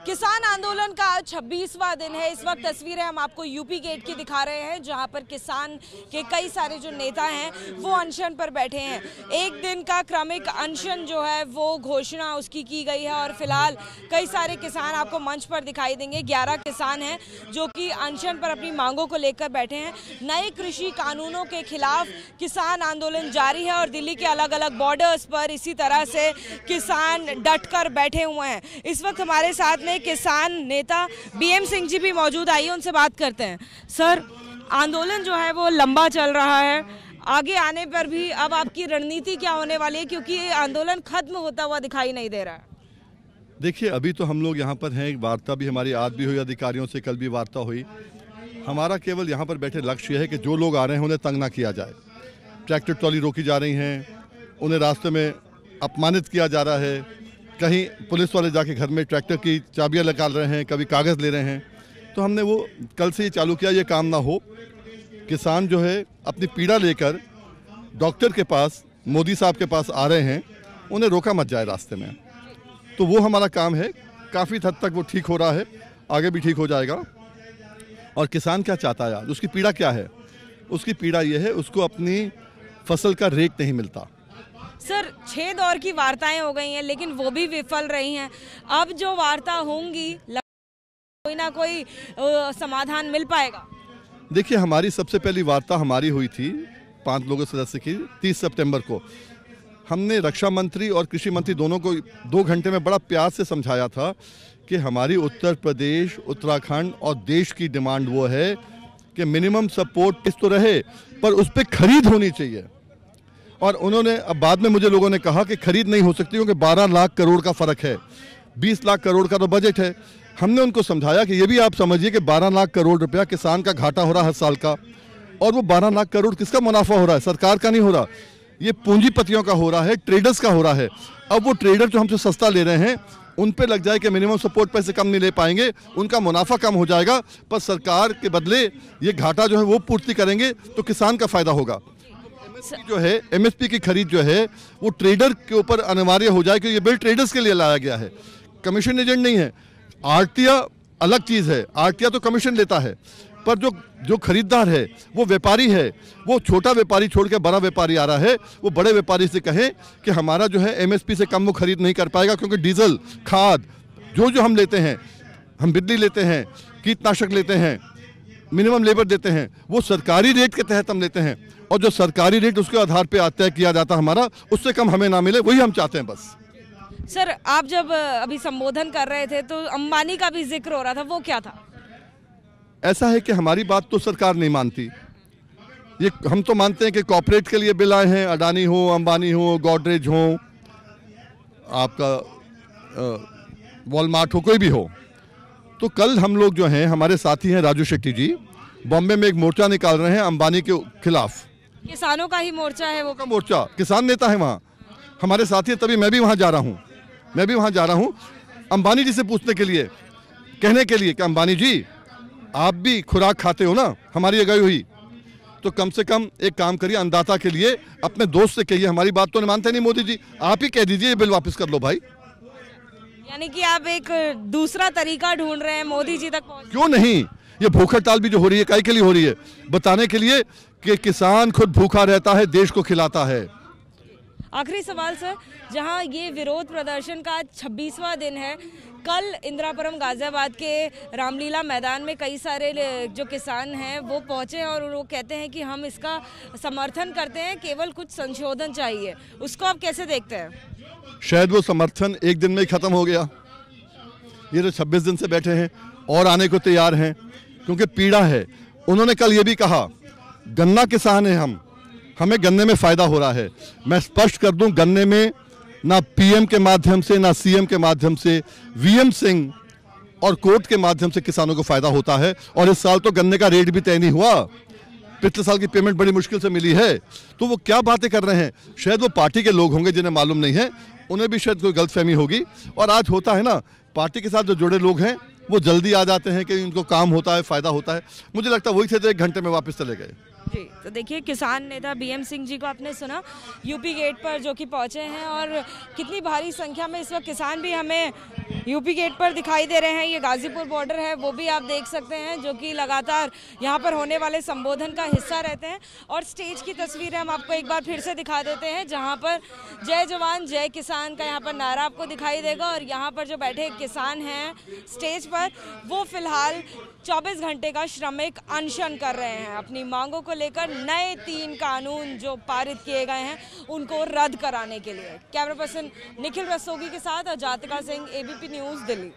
किसान आंदोलन का 26वां दिन है। इस वक्त तस्वीरें हम आपको यूपी गेट की दिखा रहे हैं, जहां पर किसान के कई सारे जो नेता हैं वो अनशन पर बैठे हैं। एक दिन का क्रमिक अनशन जो है वो घोषणा उसकी की गई है और फिलहाल कई सारे किसान आपको मंच पर दिखाई देंगे। 11 किसान हैं जो कि अनशन पर अपनी मांगों को लेकर बैठे हैं। नए कृषि कानूनों के खिलाफ किसान आंदोलन जारी है और दिल्ली के अलग अलग बॉर्डर्स पर इसी तरह से किसान डटकर बैठे हुए हैं। इस वक्त हमारे साथ में किसान नेता बीएम सिंह जी भी मौजूद, आइए उनसे बात करते हैं। सर, आंदोलन जो है वो लंबा चल रहा है, आगे आने पर भी अब आपकी रणनीति क्या होने वाली है, क्योंकि आंदोलन खत्म होता हुआ दिखाई नहीं दे रहा है? देखिए, अभी तो हम लोग यहाँ पर हैं, वार्ता भी हमारी आज भी हुई अधिकारियों से, कल भी वार्ता हुई। हमारा केवल यहाँ पर बैठे लक्ष्य यह है कि जो लोग आ रहे हैं उन्हें तंग ना किया जाए। ट्रैक्टर ट्रॉली रोकी जा रही हैं, उन्हें रास्ते में अपमानित किया जा रहा है, कहीं पुलिस वाले जाके घर में ट्रैक्टर की चाबियां निकाल रहे हैं, कभी कागज़ ले रहे हैं। तो हमने वो कल से ही चालू किया, ये काम ना हो। किसान जो है अपनी पीड़ा लेकर डॉक्टर के पास, मोदी साहब के पास आ रहे हैं, उन्हें रोका मत जाए रास्ते में। तो वो हमारा काम है। काफ़ी हद तक वो ठीक हो रहा है, आगे भी ठीक हो जाएगा। और किसान क्या चाहता है आज, उसकी पीड़ा क्या है? उसकी पीड़ा ये है, उसको अपनी फसल का रेट नहीं मिलता। सर, 6 दौर की वार्ताएं हो गई हैं, लेकिन वो भी विफल रही हैं। अब जो वार्ता होंगी, कोई ना कोई समाधान मिल पाएगा? देखिए, हमारी सबसे पहली वार्ता हमारी हुई थी 5 लोगों सदस्य की 30 सितंबर को। हमने रक्षा मंत्री और कृषि मंत्री दोनों को 2 घंटे में बड़ा प्यार से समझाया था कि हमारी उत्तर प्रदेश, उत्तराखंड और देश की डिमांड वो है कि मिनिमम सपोर्ट तो रहे, पर उस पर खरीद होनी चाहिए। और उन्होंने, अब बाद में मुझे लोगों ने कहा कि खरीद नहीं हो सकती क्योंकि 12 लाख करोड़ का फर्क है, 20 लाख करोड़ का तो बजट है। हमने उनको समझाया कि ये भी आप समझिए कि 12 लाख करोड़ रुपया किसान का घाटा हो रहा है हर साल का। और वो 12 लाख करोड़ किसका मुनाफा हो रहा है? सरकार का नहीं हो रहा, ये पूंजीपतियों का हो रहा है, ट्रेडर्स का हो रहा है। अब वो ट्रेडर जो हमसे सस्ता ले रहे हैं, उन पे लग जाए कि मिनिमम सपोर्ट पैसे कम नहीं ले पाएंगे, उनका मुनाफा कम हो जाएगा, पर सरकार के बदले ये घाटा जो है वो पूर्ति करेंगे, तो किसान का फायदा होगा। जो है एमएसपी की खरीद जो है वो ट्रेडर के ऊपर अनिवार्य हो जाए, क्योंकि ये बिल ट्रेडर्स के लिए लाया गया है, कमीशन एजेंट नहीं है। आरटीआ अलग चीज़ है, आरटीआ तो कमीशन लेता है, पर जो खरीदार है वो व्यापारी है। वो छोटा व्यापारी छोड़ के बड़ा व्यापारी आ रहा है, वो बड़े व्यापारी से कहें कि हमारा जो है एमएसपी से कम वो खरीद नहीं कर पाएगा, क्योंकि डीजल, खाद जो हम लेते हैं, हम बिजली लेते हैं, कीटनाशक लेते हैं, मिनिमम लेबर देते हैं, वो सरकारी रेट के तहत हम लेते हैं। और जो सरकारी रेट उसके आधार पे तय किया जाता हमारा, उससे कम हमें ना मिले, वही हम चाहते हैं बस। सर, आप जब अभी संबोधन कर रहे थे तो अंबानी का भी जिक्र हो रहा था, वो क्या था? ऐसा है कि हमारी बात तो सरकार नहीं मानती। ये हम तो मानते हैं कि कॉर्पोरेट के लिए बिल आए हैं, अडानी हो, अंबानी हो, गोदरेज हो, आपका वॉलमार्ट हो, कोई भी हो। तो कल हम लोग जो हैं, हमारे साथी हैं राजू शेट्टी जी, बॉम्बे में एक मोर्चा निकाल रहे हैं अंबानी के खिलाफ। किसानों का ही मोर्चा है वो? का मोर्चा, किसान नेता है वहाँ हमारे साथी है, तभी मैं भी वहाँ जा रहा हूँ। मैं भी वहाँ जा रहा हूँ अंबानी जी से पूछने के लिए, कहने के लिए कि अंबानी जी, आप भी खुराक खाते हो ना, हमारी अगुवाई हुई, तो कम से कम एक काम करिए, अन्नदाता के लिए अपने दोस्त से कहिए, हमारी बात तो नहीं मानते नहीं मोदी जी, आप ही कह दीजिए ये बिल वापस कर लो भाई। यानी कि आप एक दूसरा तरीका ढूंढ रहे हैं मोदी जी तक पहुंचने? क्यों नहीं, ये भूख हड़ताल भी जो हो रही है, काहे के लिए हो रही है? बताने के लिए कि किसान खुद भूखा रहता है, देश को खिलाता है। आखिरी सवाल सर, जहां ये विरोध प्रदर्शन का 26वां दिन है, कल इंदिरापुरम गाजियाबाद के रामलीला मैदान में कई सारे जो किसान हैं वो पहुंचे और वो कहते हैं कि हम इसका समर्थन करते हैं, केवल कुछ संशोधन चाहिए। उसको आप कैसे देखते हैं? शायद वो समर्थन एक दिन में ही खत्म हो गया। ये जो 26 दिन से बैठे हैं और आने को तैयार हैं, क्योंकि पीड़ा है। उन्होंने कल ये भी कहा, गन्ना किसान है हम, हमें गन्ने में फ़ायदा हो रहा है। मैं स्पष्ट कर दूं, गन्ने में ना पीएम के माध्यम से, ना सीएम के माध्यम से, वीएम सिंह और कोर्ट के माध्यम से किसानों को फ़ायदा होता है। और इस साल तो गन्ने का रेट भी तय नहीं हुआ, पिछले साल की पेमेंट बड़ी मुश्किल से मिली है। तो वो क्या बातें कर रहे हैं? शायद वो पार्टी के लोग होंगे जिन्हें मालूम नहीं है, उन्हें भी शायद कोई गलतफहमी होगी। और आज होता है ना, पार्टी के साथ जो जुड़े लोग हैं वो जल्दी आ जाते हैं कि इनको काम होता है, फ़ायदा होता है। मुझे लगता है वही थे तो 1 घंटे में वापस चले गए। जी, तो देखिए किसान नेता बीएम सिंह जी को आपने सुना यूपी गेट पर जो कि पहुंचे हैं, और कितनी भारी संख्या में इस वक्त किसान भी हमें यूपी गेट पर दिखाई दे रहे हैं। ये गाजीपुर बॉर्डर है, वो भी आप देख सकते हैं, जो कि लगातार यहाँ पर होने वाले संबोधन का हिस्सा रहते हैं। और स्टेज की तस्वीरें हम आपको एक बार फिर से दिखा देते हैं, जहाँ पर जय जवान जय किसान का यहाँ पर नारा आपको दिखाई देगा। और यहाँ पर जो बैठे किसान हैं स्टेज पर, वो फिलहाल 24 घंटे का श्रमिक अनशन कर रहे हैं अपनी मांगों को लेकर। नए 3 कानून जो पारित किए गए हैं उनको रद्द कराने के लिए। कैमरा पर्सन निखिल रस्तोगी के साथ अजातिका सिंह, एबीपी न्यूज़, दिल्ली।